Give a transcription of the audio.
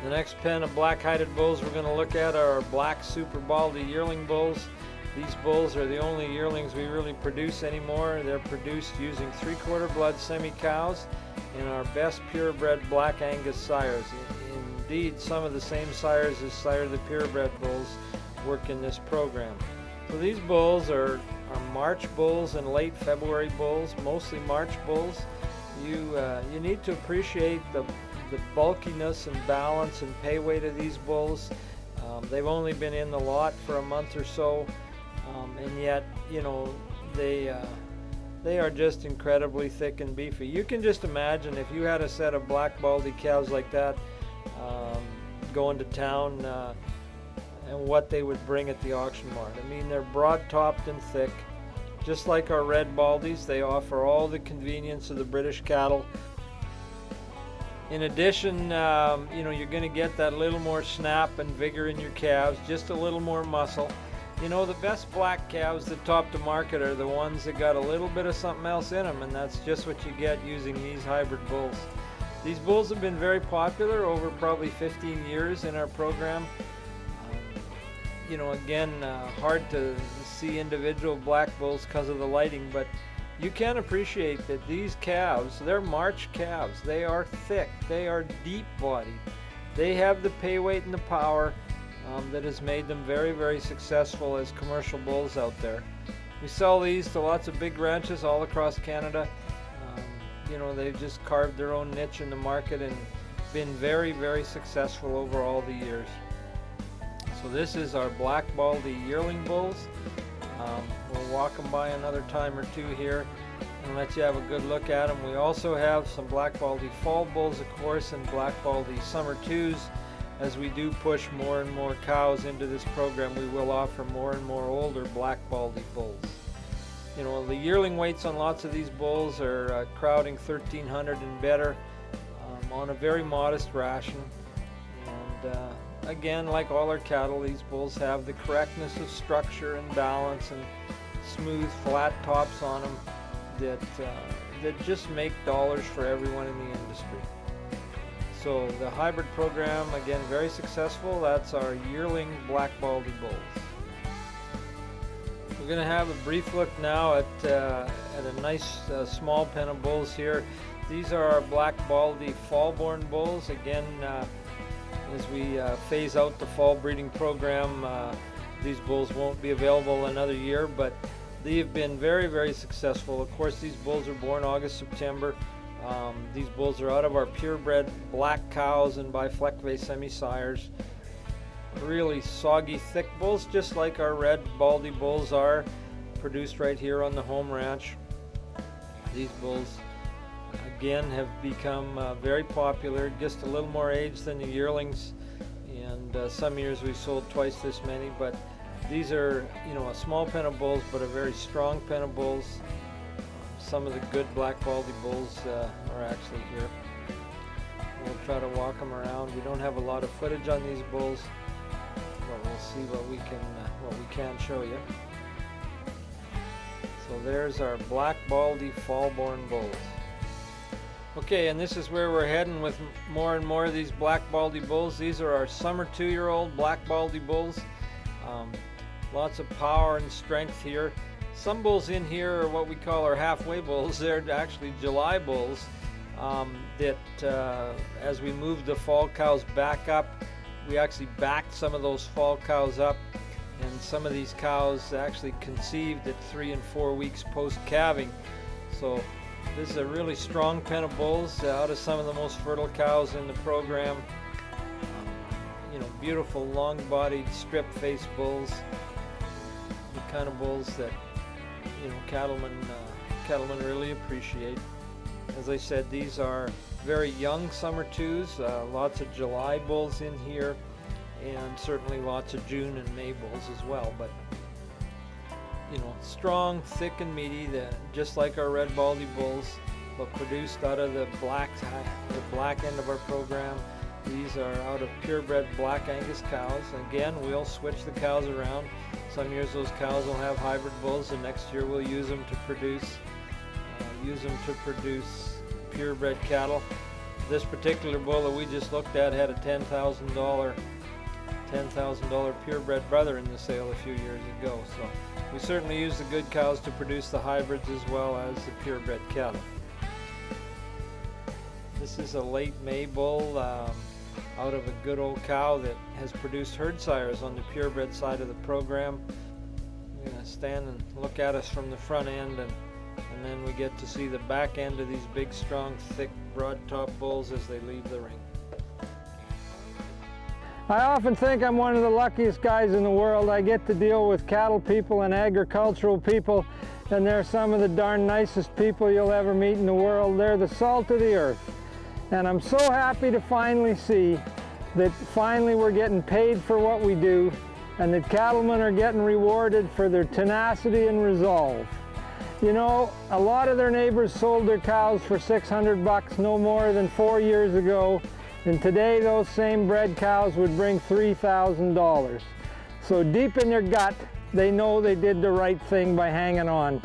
The next pen of black-hided bulls we're going to look at are our black Super Baldie yearling bulls. These bulls are the only yearlings we really produce anymore. They're produced using 3/4 blood semi-cows and our best purebred black Angus sires. Indeed, some of the same sires as sire the purebred bulls work in this program. So these bulls are March bulls and late February bulls, mostly March bulls. You need to appreciate the bulkiness and balance and pay weight of these bulls. They've only been in the lot for a month or so, and yet, you know, they are just incredibly thick and beefy. You can just imagine if you had a set of black Baldie cows like that going to town, and what they would bring at the auction mart. I mean, they're broad-topped and thick, just like our red Baldies. They offer all the convenience of the British cattle. In addition, you know, you're going to get that little more snap and vigor in your calves, just a little more muscle. You know, the best black calves that top the market are the ones that got a little bit of something else in them, and that's just what you get using these hybrid bulls. These bulls have been very popular over probably 15 years in our program. You know, again, hard to see individual black bulls because of the lighting, but you can appreciate that these calves, they're March calves. They are thick, they are deep-bodied. They have the pay weight and the power that has made them very, very successful as commercial bulls out there. We sell these to lots of big ranches all across Canada. You know, they've just carved their own niche in the market and been very, very successful over all the years. So this is our black Baldie yearling bulls. We'll walk them by another time or two here and let you have a good look at them. We also have some black Baldie fall bulls, of course, and black Baldie summer twos. As we do push more and more cows into this program, we will offer more and more older black Baldie bulls. You know, the yearling weights on lots of these bulls are crowding 1,300 and better on a very modest ration. And again, like all our cattle, these bulls have the correctness of structure and balance and smooth, flat tops on them that just make dollars for everyone in the industry. So the hybrid program, again, very successful. That's our yearling black Baldie bulls. We're going to have a brief look now at a nice small pen of bulls here. These are our black Baldie fall-born bulls. Again, as we phase out the fall breeding program, these bulls won't be available another year, but they have been very, very successful. Of course, these bulls are born August, September. These bulls are out of our purebred black cows and biflecve semi-sires. Really soggy, thick bulls, just like our red Baldie bulls are, produced right here on the home ranch. These bulls, again, have become very popular, just a little more age than the yearlings, and some years we've sold twice this many, but these are, you know, a small pen of bulls, but a very strong pen of bulls. Some of the good black Baldie bulls are actually here. We'll try to walk them around. We don't have a lot of footage on these bulls, but we'll see what we can show you. So there's our black Baldie fall-born bulls. Okay, and this is where we're heading with more and more of these black Baldie bulls. These are our summer 2-year-old black Baldie bulls. Lots of power and strength here. Some bulls in here are what we call our halfway bulls. They're actually July bulls that as we moved the fall cows back up, we actually backed some of those fall cows up, and some of these cows actually conceived at 3 and 4 weeks post-calving. So this is a really strong pen of bulls out of some of the most fertile cows in the program. You know, beautiful long-bodied strip-faced bulls, the kind of bulls that, you know, cattlemen really appreciate. As I said, these are very young summer twos, lots of July bulls in here, and certainly lots of June and May bulls as well. But you know, strong, thick, and meaty, just like our red Baldie bulls, but produced out of the black end of our program. These are out of purebred black Angus cows. Again, we'll switch the cows around. Some years those cows will have hybrid bulls, and next year we'll use them to produce purebred cattle. This particular bull that we just looked at had a $10,000 purebred brother in the sale a few years ago. So we certainly use the good cows to produce the hybrids as well as the purebred cattle. This is a late May bull out of a good old cow that has produced herd sires on the purebred side of the program. I'm going to stand and look at us from the front end, and then we get to see the back end of these big, strong, thick, broad-top bulls as they leave the ring. I often think I'm one of the luckiest guys in the world. I get to deal with cattle people and agricultural people, and they're some of the darn nicest people you'll ever meet in the world. They're the salt of the earth. And I'm so happy to finally see that finally we're getting paid for what we do, and that cattlemen are getting rewarded for their tenacity and resolve. You know, a lot of their neighbors sold their cows for $600 no more than 4 years ago, and today those same bred cows would bring $3,000. So deep in their gut, they know they did the right thing by hanging on.